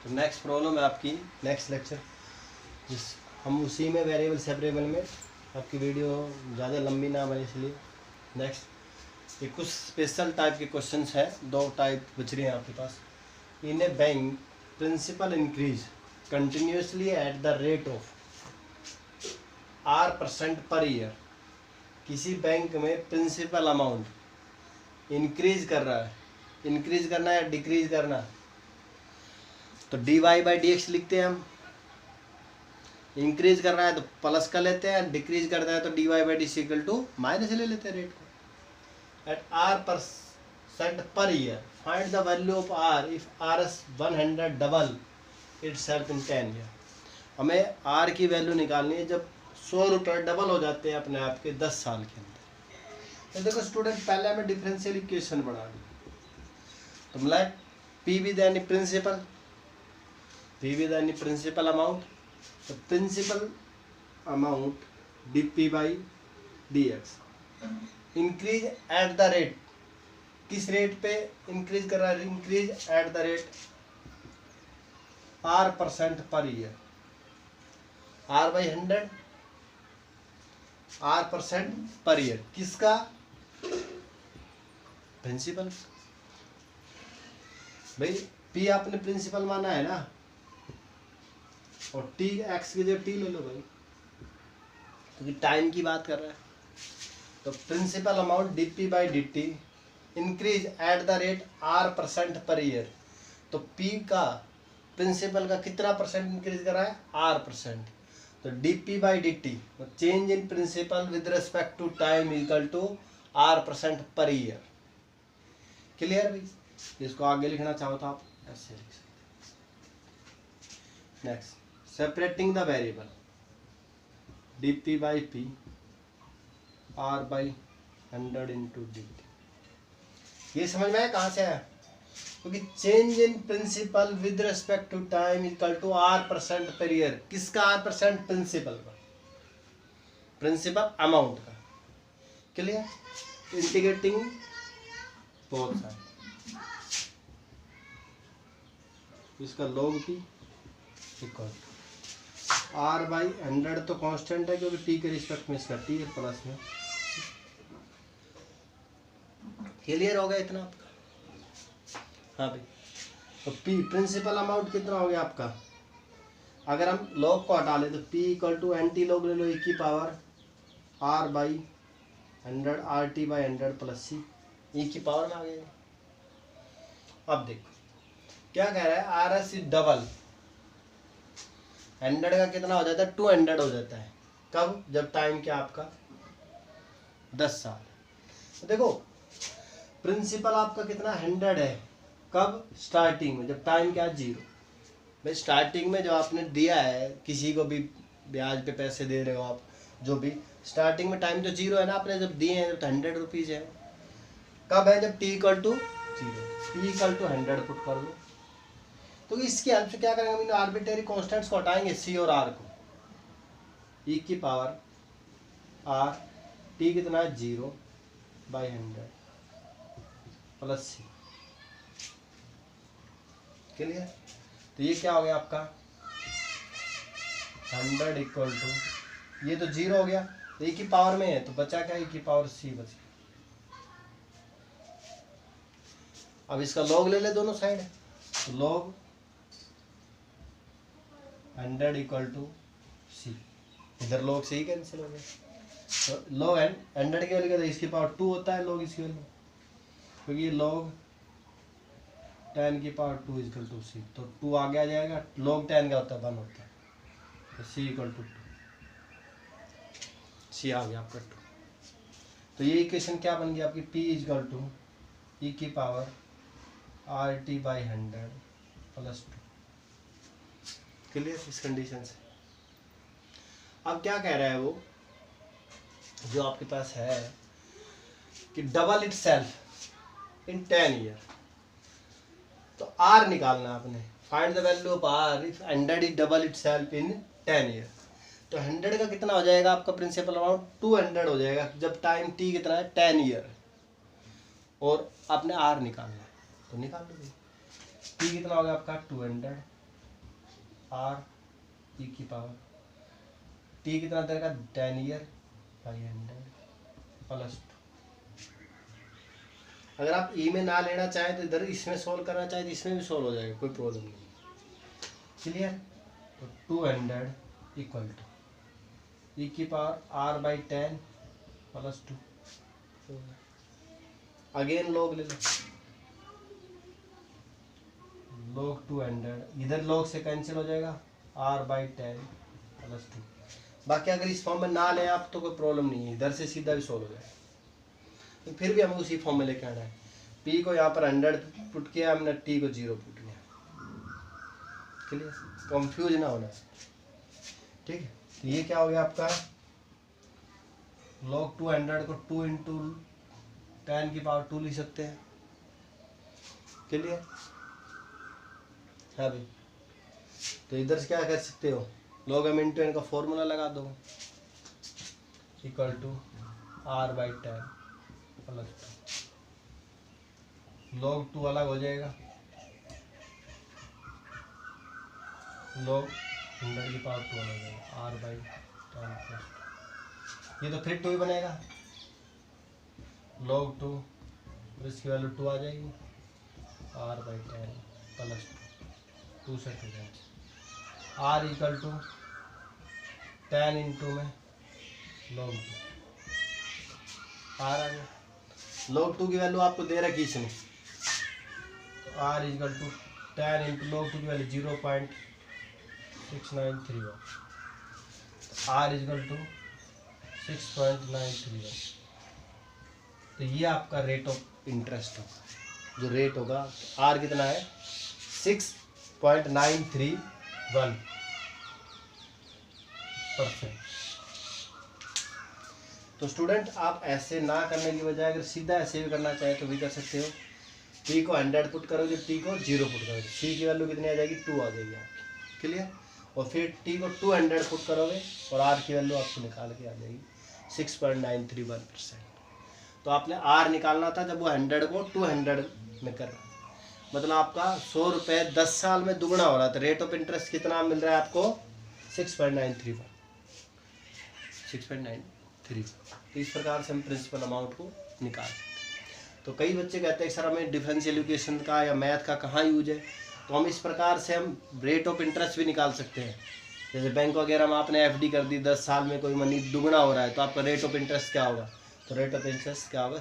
तो next problem है आपकी नेक्स्ट लेक्चर, जिस हम उसी में वेरिएबल सेपरेबल में आपकी वीडियो ज़्यादा लंबी ना बने इसलिए नेक्स्ट ये कुछ स्पेशल टाइप के क्वेश्चंस है। 2 टाइप बच रहे हैं आपके पास। In a bank principal increase continuously at the rate of R% per year. किसी बैंक में प्रिंसिपल अमाउंट इंक्रीज कर रहा है, इंक्रीज करना या डिक्रीज करना, तो dy/dx लिखते हैं हम। इंक्रीज कर रहा है तो प्लस कर लेते हैं, डिक्रीज करता है तो dy/dx इक्वल टू माइनस ले लेते हैं रेट को। At R% per year find the value of R if Rs 100 double itself in 10 year. हमें R की वैल्यू निकालनी है जब 100 रुपये डबल हो जाते हैं अपने आप के 10 साल के अंदर। तो देखो स्टूडेंट, पहले हमें डिफरेंशियल इक्वेशन बना दी, तो मतलब P with any principal, P with any principal amount, तो principal amount dp/dx increase at the rate. किस रेट पे इंक्रीज कर रहा है? Increase at the rate R% per year. R/100 R% per year. किसका? प्रिंसिपल। भाई P आपने principal माना है ना, और T x की जगह T ले लो भाई, क्योंकि टाइम की बात कर रहा है। तो principal amount dp/dt increase at the rate R% per year. तो P का प्रिंसिपल का कितना परसेंट इंक्रीज कर रहा है? R%। तो dp/dt change in principal with respect to time equal to R% per year. Clear भाई? इसको आगे लिखना चाहो तो आप ऐसे लिख सकते। Next, separating the variable dp/p R/100 into dt। ये समझ में आया कहाँ से आया? क्योंकि change in principal with respect to time equal to R% per year. किसका R%? प्रिंसिपल का, प्रिंसिपल अमाउंट का। क्लियर? Integrating both side. इसका log p इक्वल R/100 तो कांस्टेंट है क्योंकि t के रिस्पेक्ट में इसका t है प्लस में। क्लियर हो गया इतना आपका? हाँ भाई। तो P प्रिंसिपल अमाउंट कितना हो गया आपका? अगर हम log को हटा ले तो P equal to anti log ले लो e की power R/100 RT/100 plus C, e की पावर में आ गया। अब देखो क्या कह रहा है, RS डबल 100 का कितना हो जाता है? 200 हो जाता है। कब? जब टाइम क्या आपका 10 साल। तो देखो प्रिंसिपल आपका कितना 100 है। कब? स्टार्टिंग में, जब टाइम क्या 0। भाई स्टार्टिंग में जो आपने दिया है, किसी को भी ब्याज पे पैसे दे रहे हो आप, जो भी स्टार्टिंग में टाइम तो 0 है ना, आपने जब दिए हैं तो 100 रुपीज़ है। कब है? जब t equal to 0, t equal to 100 put कर दो। तो इसकी हेल्प से क्या करेंगे? इन आर्बिट्रेरी कॉन्स्टेंट्स को हटाएंगे, c और r को। e की पावर r, t कितना है 0/100 प्लस c। क्लियर? तो ये क्या हो गया आपका 100 इक्वल टू, ये तो 0 हो गया, तो e की पावर में है तो बचा क्या? e की पावर c बच गया। अब इसका log ले ले दोनों साइड, तो log 100 इक्वल टू c। इधर log से ही कैंसिल हो गया, तो log 100 की वैल्यू इसकी पावर 2 होता है log इसकी वैल्यू, क्योंकि ये log 10 की पावर 2 इक्वल टू c। तो 2 आगे आ जाएगा, log 10 का होता है 1 होता है, तो c इक्वल टू 2, c आ गया आपका 2। तो ये इक्वेशन क्या बन गई आपकी? p इक्वल टू e की पावर RT/100 प्लस 2। क्लियर? इस कंडीशन से अब क्या कह रहा है वो जो आपके पास है कि double it self in 10 year. तो R निकालना आपने, find the value of R if 100 is double it self in 10 year. तो 100 का कितना हो जाएगा आपका प्रिंसिपल अमाउंट? 200 हो जाएगा जब टाइम t कितना है 10 ईयर, और आपने R निकालना है तो निकाल लो। t कितना हो गया आपका 200 आर ई की पावर टी कितना देगा 10 ईयर 500 प्लस 2। अगर आप ई में ना लेना चाहें तो इधर इसमें सोल्व करना चाहें तो इसमें भी सोल्व हो जाएगा, कोई प्रॉब्लम नहीं। क्लियर? तो 200 इक्वल टू ई की power R by 10 plus 2। Again log ले लो, लॉग 200, इधर लॉग से कैंसिल हो जाएगा आर बाई 10 प्लस 2। बाकी अगर इस फॉर्म में ना लें आप तो कोई प्रॉब्लम नहीं है, इधर से सीधा भी सोल्व हो जाएगा। तो फिर भी हमें उसी फॉर्म में लेके आना है। पी को यहाँ पर 100 पुट किया हमने, टी को 0 पुट किया। क्लियर? कंफ्यूज ना होना, ठीक है। तो ये क्या हो गया आपका, log 200 को 2 इंटू 10 की पावर 2 लिख सकते हैं। क्लियर? हाँ भाई, तो इधर से क्या कर सकते हो, log m इंटू एन का फॉर्मूला लगा दो, equal to R by 10 plus 2। log 2 अलग हो जाएगा, log 100 की पावर 2 अलग हो जाएगा, आर बाई 10 प्लस 2। ये तो फिर 2 ही बनेगा, log 2 और इसकी वैल्यू 2 आ जाएगी, आर बाई 10 प्लस 2 से 2 जाएगी। आर इक्वल टू 10 इंटू में log 2, आर आ गया। log 2 की वैल्यू आपको दे रखी इसने, तो R equal to 10 into log 2 की वैल्यू 0.6931, आर इक्वल टू 6.931। तो ये आपका रेट ऑफ इंटरेस्ट होगा, जो रेट होगा। आर कितना है 6.931%। तो स्टूडेंट आप ऐसे ना करने की बजाय अगर सीधा ऐसे भी करना चाहे तो भी कर सकते हो। टी को 100 पुट करोगे, टी को 0 पुट करोगे, सी की वैल्यू कितनी आ जाएगी 2 आ जाएगी आपकी। क्लियर? और फिर टी को 200 पुट करोगे और आर की वैल्यू आपको निकाल के आ जाएगी 6.931%। तो आपने आर निकालना था जब वो 100 को 200 में कर रहा, मतलब आपका 100 रुपये 10 साल में दुगना हो रहा था। रेट ऑफ इंटरेस्ट कितना मिल रहा है आपको 6.931। तो इस प्रकार से हम प्रिंसिपल अमाउंट को निकाल सकते हैं। तो कई बच्चे कहते हैं सर हमें डिफरेंशियल इक्वेशन का या मैथ का कहाँ यूज है, तो हम इस प्रकार से हम रेट ऑफ इंटरेस्ट भी निकाल सकते हैं। जैसे बैंक वगैरह में आपने एफडी कर दी, 10 साल में कोई मनी दुगना हो रहा है, तो आपका रेट ऑफ इंटरेस्ट क्या होगा, तो रेट ऑफ इंटरेस्ट क्या होगा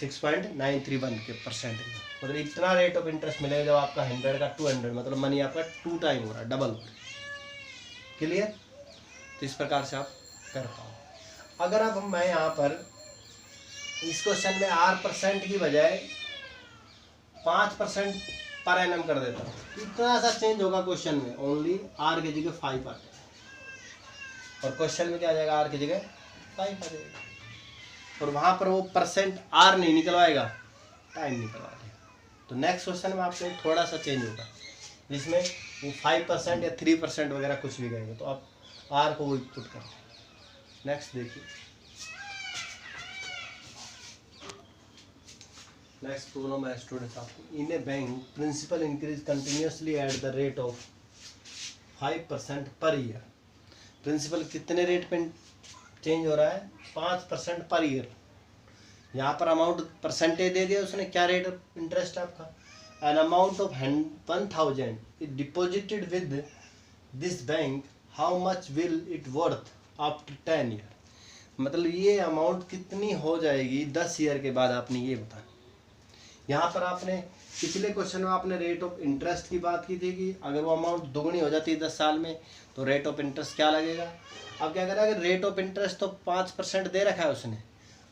6.931 के %। मतलब इतना रेट ऑफ इंटरेस्ट मिलेगा जब आपका 100 का 200, मतलब मनी आपका 2 टाइम हो रहा है, डबल हो रहा है। क्लियर? तो इस प्रकार से आप कर पाओ। अगर अब मैं यहाँ पर इस क्वेश्चन में R% की बजाय 5% पर एनम कर देता हूँ, इतना सा चेंज होगा क्वेश्चन में, ओनली R की जगह 5 आ जाएगा और क्वेश्चन में क्या आ जाएगा, R की जगह 5 आ जाएगा। और वहाँ पर वो % R नहीं निकलवाएगा, टाइम निकलवा देगा। तो नेक्स्ट क्वेश्चन में आपको थोड़ा सा चेंज होगा, जिसमें वो 5% या 3% वगैरह कुछ भी कहेंगे, तो आप R को वो पुट करें। नेक्स्ट देखिए, नेक्स्ट प्रॉब्लम है स्टूडेंट्स आपको, in a bank principal increase continuously at the rate of 5% per year. Principal कितने रेट पे चेंज हो रहा है, 5% पर ईयर। यहाँ पर अमाउंट परसेंटेज दे दिया उसने, क्या रेट ऑफ इंटरेस्ट आपका, an amount of 1000 is deposited with this bank, how much will it worth after 10 year। मतलब ये अमाउंट कितनी हो जाएगी 10 ईयर के बाद, आपने ये बताना। यहाँ पर आपने पिछले क्वेश्चन में आपने रेट ऑफ इंटरेस्ट की बात की थी कि अगर वो अमाउंट दुगनी हो जाती है 10 साल में तो रेट ऑफ इंटरेस्ट क्या लगेगा। अब क्या करें, अगर रेट ऑफ इंटरेस्ट तो 5% दे रखा है उसने,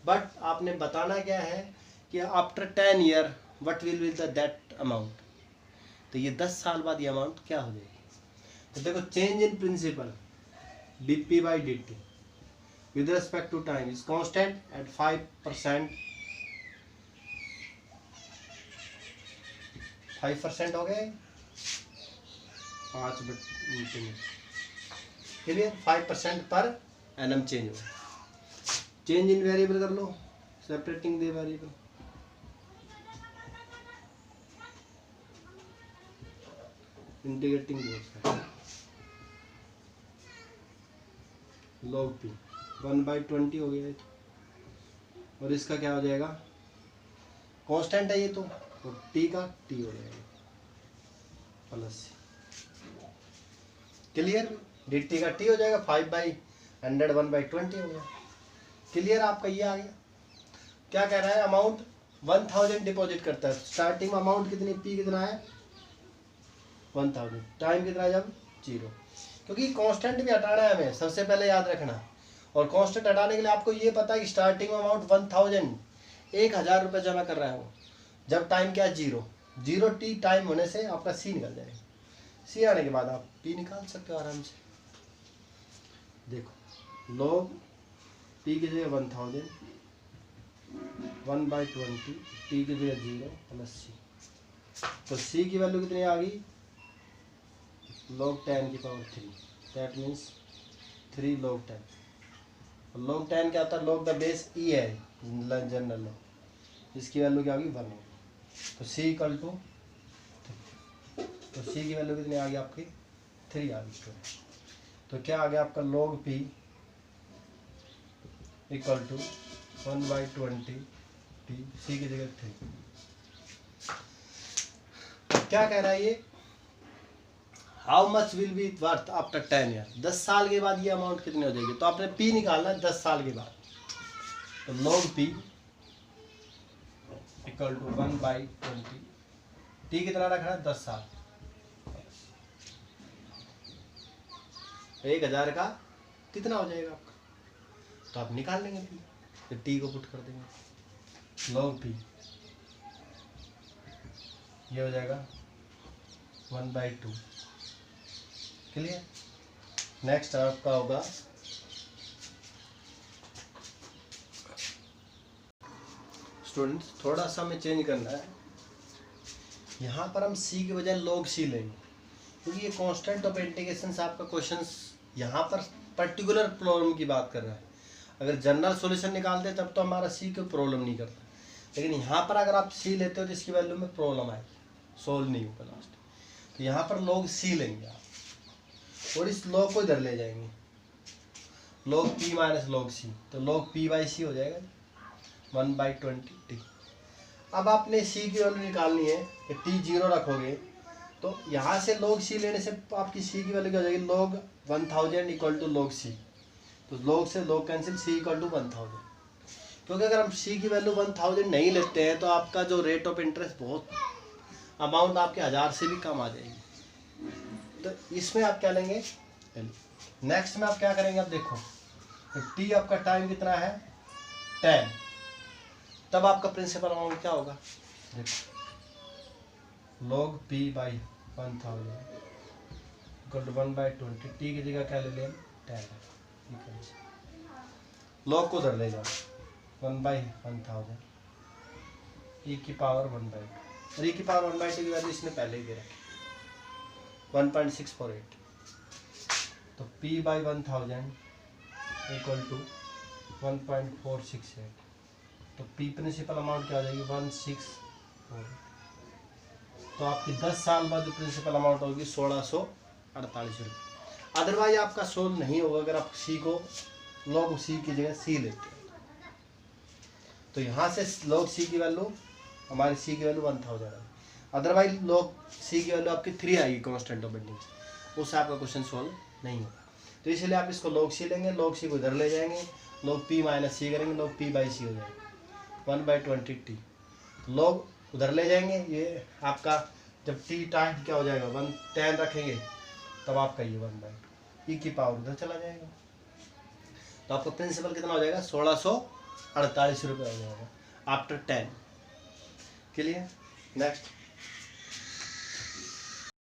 बट आपने बताना क्या है कि after 10 year what will be that amount. तो ये 10 साल बाद ये अमाउंट क्या हो जाएगी। तो देखो, change in principal dp by dt with respect to time is constant at 5%। 5% हो गए 5 के लिए 5% पर एनम चेंज हो। चेंज इन वेरिएबल कर लो, separating the variable. Integrating both side, log p 1/20 हो गया ये तो। और इसका क्या हो जाएगा, कांस्टेंट है ये तो t का t हो जाएगा प्लस c। क्लियर, dt का t हो जाएगा 5/100 1/20 हो गया। क्लियर, आपका ये आ गया। क्या कह रहा है, अमाउंट 1000 डिपॉजिट करता है, स्टार्टिंग अमाउंट कितनी, p कितना है 1000, टाइम कितना है जब 0, क्योंकि कांस्टेंट भी हटाना है हमें, सबसे पहले याद रखना। और कांस्टेंट हटाने के लिए आपको ये पता है कि स्टार्टिंग अमाउंट 1000 1000 रुपये जमा कर रहा है वो, जब टाइम क्या है 0 t टाइम होने से आपका c निकल जाएगा। c आने के बाद आप p निकाल सकते हो आराम से। देखो log p की जगह 1000 1/20 t की जगह 0 प्लस c, तो c की वैल्यू कितनी आ गई log 10 की power 3, that means 3 log 10। log 10 क्या होता है, log द बेस e है जनरल लॉग, इसकी वैल्यू क्या होगी 1 होगी। तो c इक्वल टू, तो c की वैल्यू कितनी आ गई आपकी 3 आ गई। तो क्या आ गया आपका log p equal to 1/20 t, c की जगह 3। क्या कह रहा है ये, how much will be worth after 10 year, 10 साल के बाद ये अमाउंट कितनी हो जाएगी। तो आपने p निकालना है 10 साल के बाद, तो log p equal to 1/20, t कितना रखना है 10 साल, 1000 का कितना हो जाएगा आपका, तो आप निकाल लेंगे p, तो t को पुट कर देंगे, log p ये हो जाएगा 1/2। क्लियर, नेक्स्ट आपका होगा स्टूडेंट्स, थोड़ा सा हमें चेंज करना है, यहाँ पर हम c के बजाय log c लेंगे, क्योंकि ये कांस्टेंट ऑफ इंटीग्रेशन से आपका क्वेश्चन यहाँ पर पर्टिकुलर प्रॉब्लम की बात कर रहा है। अगर जनरल सॉल्यूशन निकालते तब तो हमारा c कोई प्रॉब्लम नहीं करता, लेकिन यहाँ पर अगर आप c लेते हो तो इसकी वैल्यू में प्रॉब्लम आएगी, सोल्व नहीं होगा लास्ट। तो यहाँ पर log c लेंगे आप, और इस log को इधर ले जाएंगे, log p minus log c, तो log p/c हो जाएगा 1/20 t। अब आपने c की वैल्यू निकालनी है, कि t 0 रखोगे तो यहाँ से log c लेने से आपकी c की वैल्यू क्या हो जाएगी, log 1000 equal to log c, तो log से log cancel, c equal to 1000। क्योंकि अगर हम c की वैल्यू 1000 नहीं लेते हैं तो आपका जो रेट ऑफ इंटरेस्ट बहुत, अमाउंट आपके 1000 से भी कम आ जाएगी। तो इसमें आप क्या लेंगे, नेक्स्ट में आप क्या करेंगे, आप देखो तो t आपका टाइम कितना है 10, तब आपका प्रिंसिपल अमाउंट क्या होगा, देखो log p/1000 equal to 1/20, t की जगह क्या ले लें 10, log को उधर ले जाओ 1/1000 e की पावर 1/2, और e की पावर 1/2 की वैल्यू इसने पहले ही दे रखी 1.648, तो p/1000 इक्वल टू 1.468, तो p प्रिंसिपल अमाउंट क्या हो जाएगी 164। तो आपकी 10 साल बाद जो प्रिंसिपल अमाउंट होगी 1648 रुपये। अदरवाइज आपका सोल्व नहीं होगा अगर आप c को log c की जगह c लेते हैं। तो यहाँ से log c की वैल्यू, हमारी c की वैल्यू 1000 है, अदरवाइज log c की वैल्यू आपकी 3 आएगी कांस्टेंट ऑफ इंटीग्रेशन, उससे आपका क्वेश्चन सॉल्व नहीं होगा। तो इसलिए आप इसको log c लेंगे, log c को इधर ले जाएंगे, log p माइनस c करेंगे, log p/c हो जाएगा 1/20 t, log उधर ले जाएंगे, ये आपका जब t टाइम क्या हो जाएगा 10 रखेंगे तब आपका ये 1/2 e की पावर उधर चला जाएगा, तो आपका प्रिंसिपल कितना हो जाएगा 1648 रुपये हो जाएगा आफ्टर 10। Clear, next.